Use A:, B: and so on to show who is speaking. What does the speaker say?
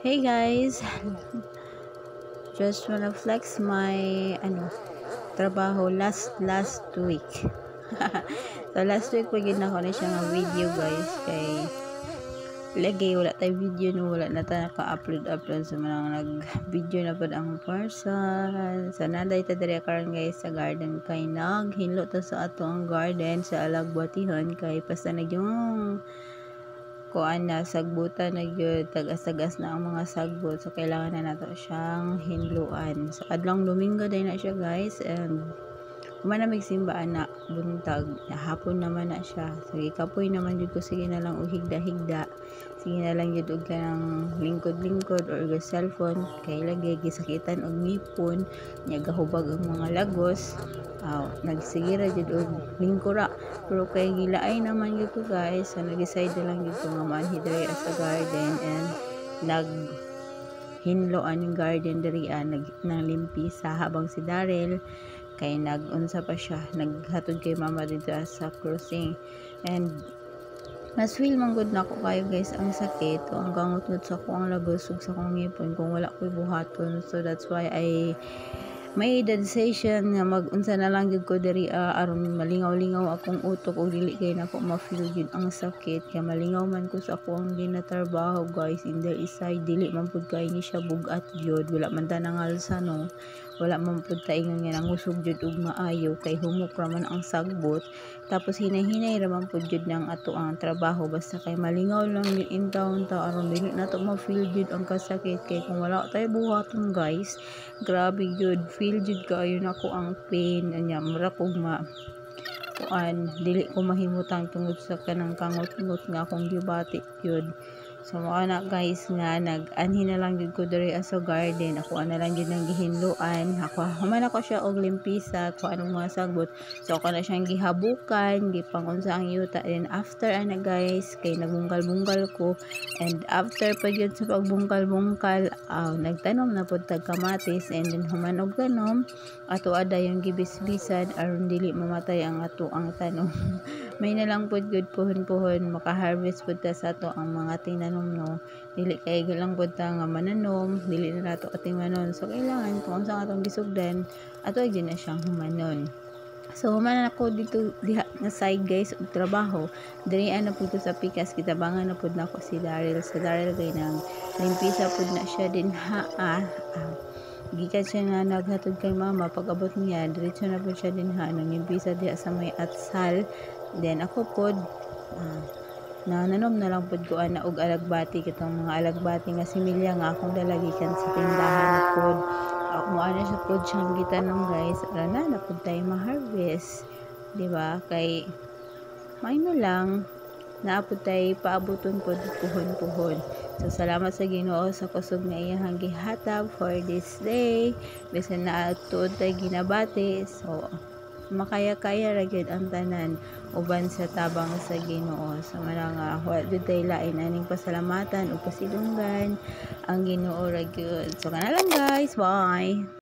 A: Hey guys, just wanna flex my trabaho last week. So last week pag ako na siya nga video guys kay lagi wala tay video no, wala na ta naka-upload sa mga nag-video na pod ang person. So naday ta diri karon guys sa garden kay hinlo ta sa ato ang garden sa Alagbatihan kay basta yung kuan na sagbutan na gyud tag-asagas na ang mga sagbot, so kailangan na nato siyang hinluan. So adlong Domingo day na siya guys, and manamig simbaan na buntag hapon naman na siya. So ikapoy naman jud ko, sige na lang og higda-higda, sige na lang jud og kanang lingkod-lingkod or ga cellphone kay lagi gisakitan og ngipon nya gahubag ang mga lagos. Nagsigira jud og lingkura, pero kay gilaay naman gyud ko guys, so nag-decide na lang jud ko nga manhi diri sa garden and hinloan yung garden diri naglimpisa habang si Daryl kay nag-unsa pa siya, naghatod kay mama dito sa crossing. And mas feel man good na ko kayo guys ang sakit o ang gangot-ngot sa ko ang lagos ug sa kong ngipon kung wala ko'y buhaton. So that's why I may decision nga mag-unsa na lang jud ko diri aron malingaw-lingaw akong utok og dili kay nako ma-feel jud ang sakit, kay malingaw man ko sa akong ginatrabaho guys. In the side dili man pud kay ni siya bugat jud, wala man ta nangalsa no, wala man pud ta ingon nga nangusog jud og maayo kay humok ra man ang sagbot. Tapos hinay-hinay ra man pud jud nang ato ang trabaho, basta kay malingaw lang jud in town ta aron dili nato ma-feel jud ang kasakit. Kay kung wala tay buhaton guys, grabe jud feel jud kaayo nako ang pain anya mura kog dili ko mahimutang tungod sa kanang kangot-ngot nga akong gibati jud. So mao na guys nga nag-anhi na lang jud ko diri sa garden, ako na lang jud nang gihinluan, human ako siya og limpisa ko anong mga sagbot. So ako na siyang gihabukan, gipangunsa ang yuta, then after guys kay nagbungkal-bungkal ko, and after pa yun sa pagbungkal-bungkal nagtanom na pod tag kamatis, and then human og tanom ato ada yung gibisbisan aron dili mamatay ang ato ang tanom. May na lang pod good puhon-puhon maka-harvest pod ta sa ato ang mga tinanom no, dili kay galang pod ta nga mananom dili na nato ating manon. So kailangan kung sa atong gisugdan ato gyud na siyang humanon. So human ako dito diha nga side guys og trabaho diri ana pud sa pikas, kitabangan na pud nako si Daryl. Sa Daryl kay nang limpisa pud na siya din gikan siya nga naghatod kay mama, pag-abot niya diretso na pud siya din nang limpisa diha sa may atsal. Then ako pod nanom na lang pod ko ana og alagbati, kitong mga alagbati nga similya nga akong dalagikan sa tindahan pod. Mo ana siya pod siyang gitanom guys, ara na pod tayo ma-harvest, di ba? Kay may na lang naapod tayo paabuton pod puhon-puhon. So salamat sa Ginoo sa kusog nga iyang gihatag for this day, bisan na tuod tayo ginabati. So makaya-kaya ra gyud ang tanan uban sa tabang sa Ginoo. Sa mga wa jud tay lain aning pasalamatan o pasidunggan ang Ginoo ra gyud. So kana lang guys, bye.